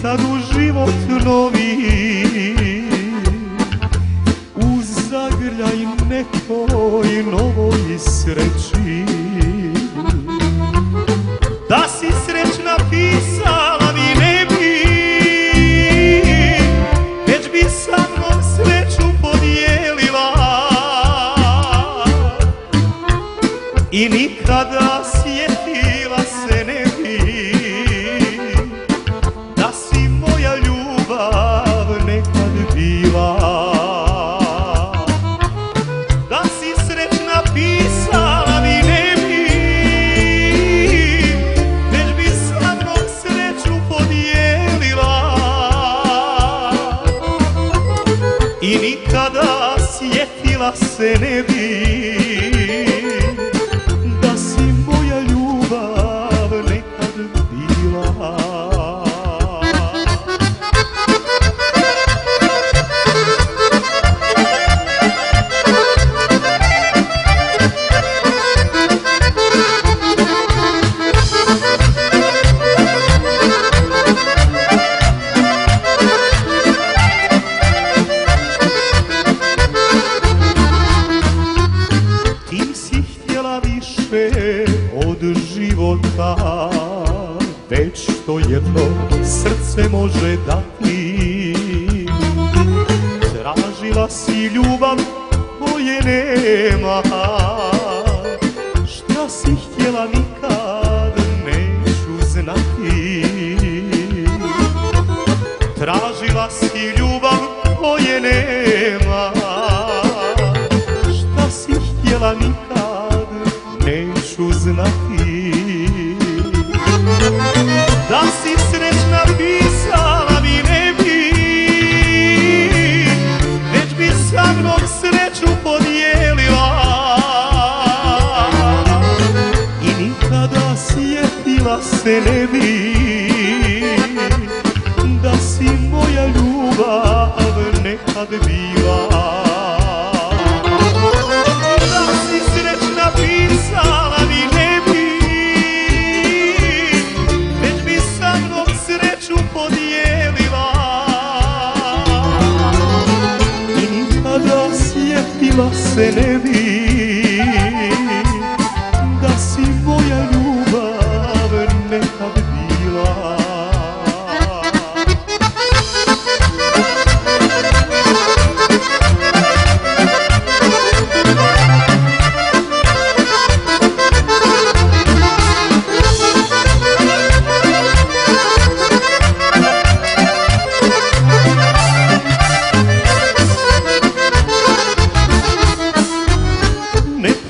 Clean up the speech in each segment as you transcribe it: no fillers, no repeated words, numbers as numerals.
sad u život novi, u zagrljaj nekoj novoj sreći. Da si srećna pisala mi ne bi, već bi sa mnom sreću podijelila i nikada sjetila se ne bi da si moja ljubav nekad bila. Da si srećna pisala mi ne bi, već bi sa mnom sreću podijelila i nikada sjetila se ne bi da si moja ljubav nekad bila. Od života već to jedno srce može dati. Tražila si ljubav koje nema, šta si htjela nikad neću znati. Tražila si ljubav koje nema, šta si htjela nikad neću znati. Da si srećna pisala mi ne bi, već bi sa mnom sreću podijelila i nikada sjetila se ne bi da si moja ljubav nekad bila. Pisala mi ne bi, već bi sa mnom sreću podijelila i nikada sjetila se ne bi da si moja ljubav nekad bila.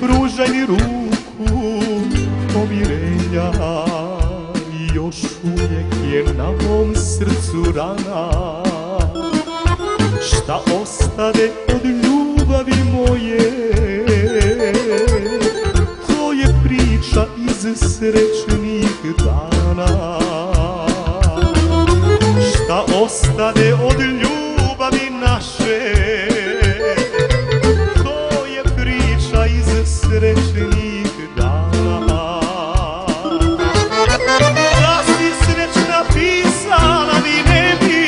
Pružaj mi ruku pomirenja, još uvijek je na mom srcu rana. Šta ostade od ljubavi moje, to je priča iz srećnih dana. Šta ostade od ljubavi naše, srećnih dana. Da si srećna pisala mi ne bi,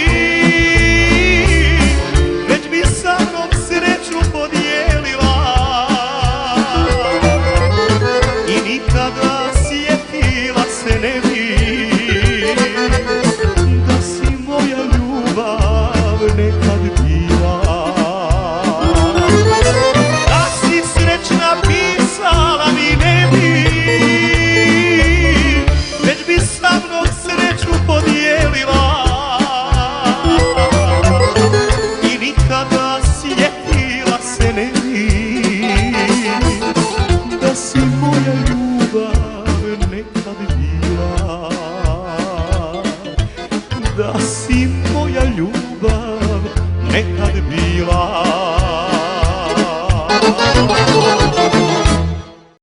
već bi sa mnom sreću podijelila i nikada sjetila se ne bi da si moja ljubav nekad bila. Da si srećna pisala mi ne bi, već bi sa mnom sreću podijelila i nikada sjetila se ne bi da si moja ljubav nekad bila. Da si moja ljubav nekad bila.